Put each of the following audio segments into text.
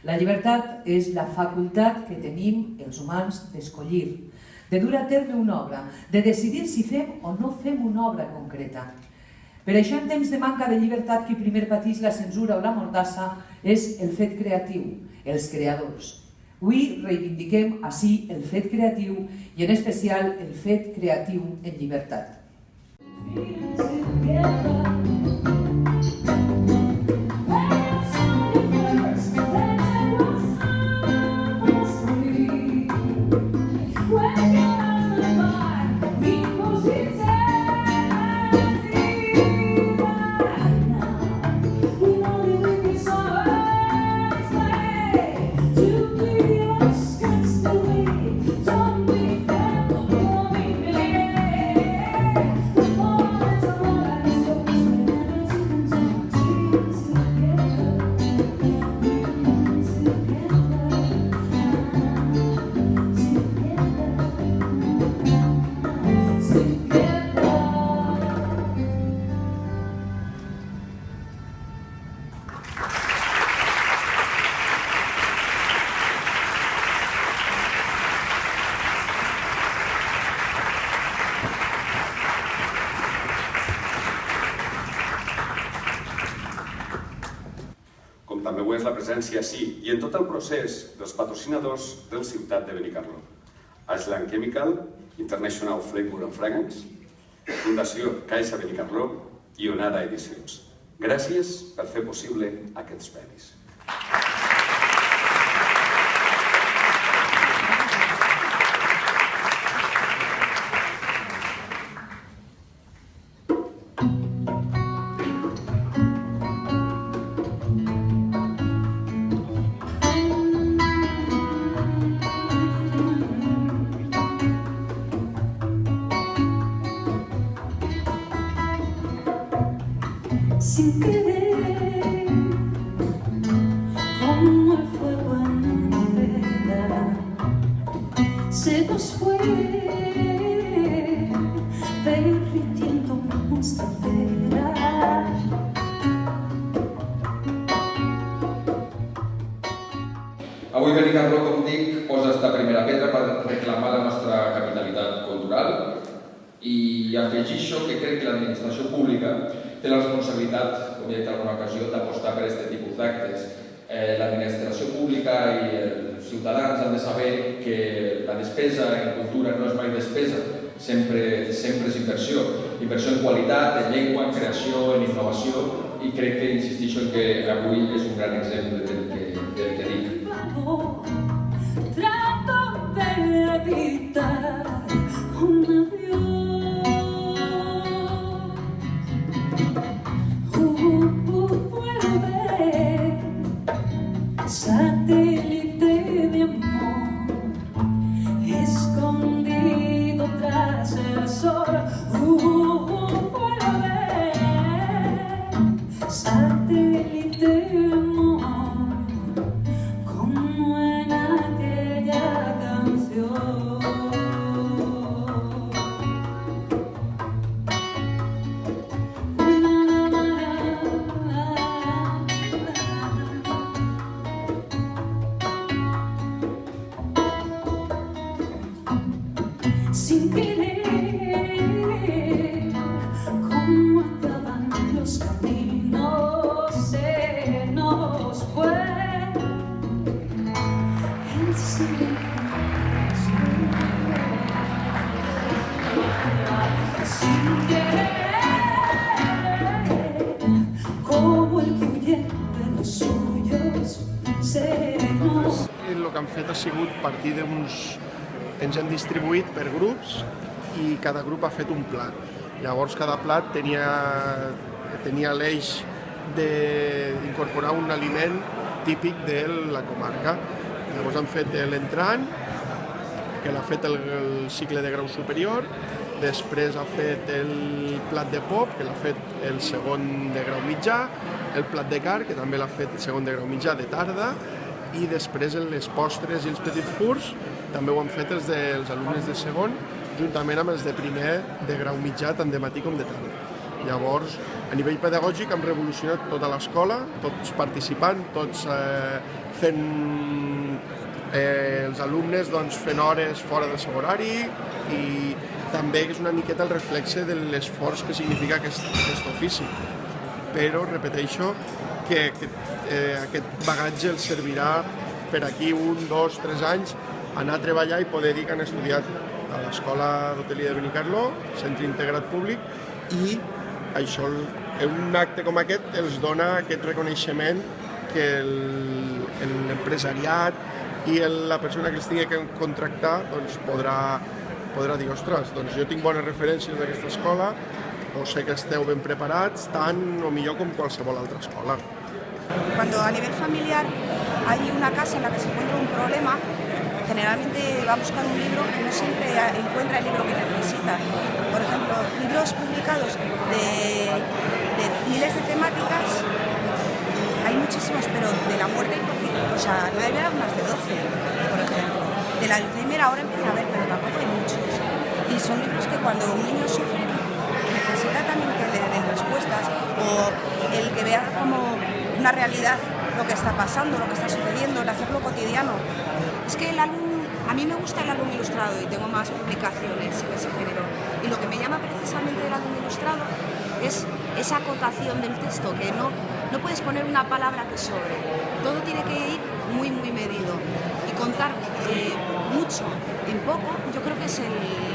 La llibertat és la facultat que tenim els humans d'escollir, de dur a terme una obra, de decidir si fem o no fem una obra concreta. Per això, en temps de manca de llibertat, qui primer pateix la censura o la mordassa és el fet creatiu, els creadors. Avui reivindiquem així el fet creatiu i en especial el fet creatiu en llibertat. També ho és la presència així i en tot el procés dels patrocinadors del Ciutat de Benicarló. Ashland Chemical, International Flavor and Fragrance, Fundació Caixa Benicarló i Onada Edicions. Gràcies per fer possible aquests premis. Sin querer, como el fuego en una vela, se nos fue derritiendo nuestra cera. Avui Benicarló, com dic, posa esta primera pedra per reclamar la nostra capitalitat cultural i afegeixo que crec que l'administració pública té la responsabilitat, com he dit en alguna ocasió, d'apostar per aquest tipus d'actes. L'administració pública i els ciutadans han de saber que la despesa en cultura no és mai despesa, sempre és inversió. Inversió en qualitat, en llengua, en creació, en innovació, i crec que insisteixo que avui és un gran exemple del que dic. Trato de evitar un avión. Satélite de amor, escondido tras el sol. Vuelve, satélite de amor, como en aquella canción. Sin querer, como acaban los caminos, se nos fue el silencio. Sin querer, como el que huye de los suyos, se nos... El que han fet ha sigut partir d'uns... Ens hem distribuït per grups i cada grup ha fet un plat. Llavors cada plat tenia l'eix d'incorporar un aliment típic de la comarca. Llavors han fet l'entrant, que l'ha fet el cicle de grau superior, després ha fet el plat de pop, que l'ha fet el segon de grau mitjà, el plat de carn, que també l'ha fet segon de grau mitjà de tarda, i després les postres i els petits furs també ho han fet els alumnes de segon, juntament amb els de primer de grau mitjà, tant de matí com de tarda. Llavors, A nivell pedagògic hem revolucionat tota l'escola, tots participant, tots fent els alumnes fent hores fora del seu horari, i també és una miqueta el reflexe de l'esforç que significa aquest ofici. Però repeteixo que aquest bagatge els servirà per aquí 1, 2, 3 anys anar a treballar i poder dir que han estudiat a l'Escola d'Hoteleria de Benicarló, centre integrat públic, i això, un acte com aquest els dona aquest reconeixement que l'empresariat i la persona que els tingui que contractar podrà dir, ostres, jo tinc bones referències d'aquesta escola, o sé que esteu ben preparats, tant o millor com qualsevol altra escola. Cuando a nivel familiar hay una casa en la que se encuentra un problema, generalmente va a buscar un libro y no siempre encuentra el libro que necesita. Por ejemplo, libros publicados de miles de temáticas, hay muchísimos, pero de la muerte, o sea, no hay más de 12, por ejemplo. Del Alzheimer ahora empieza a haber, pero tampoco hay muchos. Y son libros que cuando un niño sufre necesita también que le den respuestas, o el que vea como una realidad lo que está pasando, lo que está sucediendo, el hacerlo cotidiano. Es que el álbum, a mí me gusta el álbum ilustrado y tengo más publicaciones en ese género. Y lo que me llama precisamente del álbum ilustrado es esa acotación del texto, que no puedes poner una palabra que sobre. Todo tiene que ir muy, muy medido. Y contar mucho en poco, yo creo que es el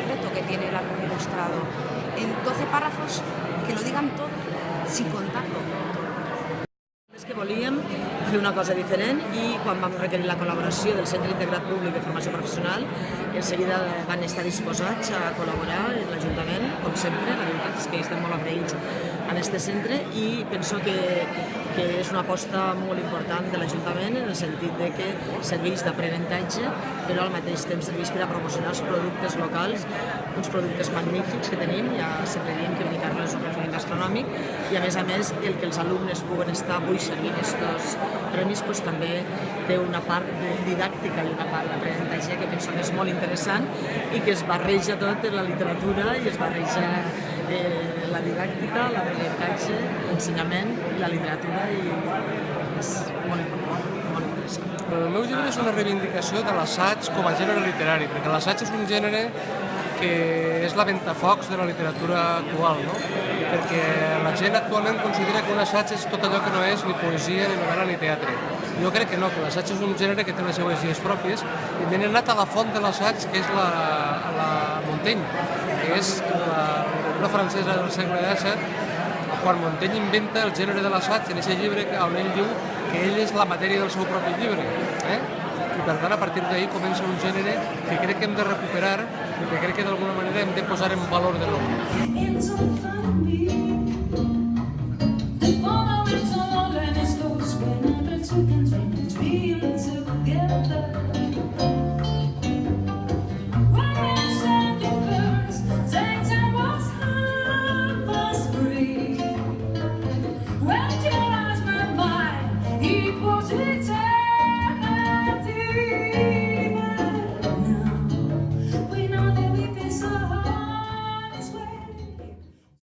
reto que tiene el álbum ilustrado. En 12 párrafos que lo digan todo sin contarlo. És que volíem fer una cosa diferent, i quan vam requerir la col·laboració del Centre Integrat Públic de Formació Professional, en seguida van estar disposats a col·laborar en l'Ajuntament, com sempre. La veritat és que estem molt agraïts en aquest centre, i penso que és una aposta molt important de l'Ajuntament, en el sentit de que serveix d'aprenentatge, però al mateix temps serveix per a promocionar els productes locals, uns productes magnífics que tenim. Ja sempre diem que Benicarló és un referent gastronòmic, i a més, el que els alumnes puguen estar avui servint aquests premis també té una part didàctica i una part d'aprenentatge que penso que és molt interessant, i que es barreja tot en la literatura, i es barreja la didàctica, l'aprenentatge, l'ensenyament i la literatura, i és molt important, molt interessant. El meu llibre és una reivindicació de l'assaig com a gènere literari, perquè l'assaig és un gènere que és la ventafocs de la literatura actual, no? Perquè la gent actualment considera que un assaig és tot allò que no és ni poesia, ni novel·la, ni teatre. Jo crec que no, que l'assaig és un gènere que té les seues idees pròpies, i m'he anat a la font de l'assaig, que és la Montaigne, que és la francesa del segle XVII, quan Montaigne inventa el gènere de l'assaig en aquest llibre on ell diu que ell és la matèria del seu propi llibre. I per tant, a partir d'ahir comença un gènere que crec que hem de recuperar, i que crec que d'alguna manera hem de posar en valor de nou.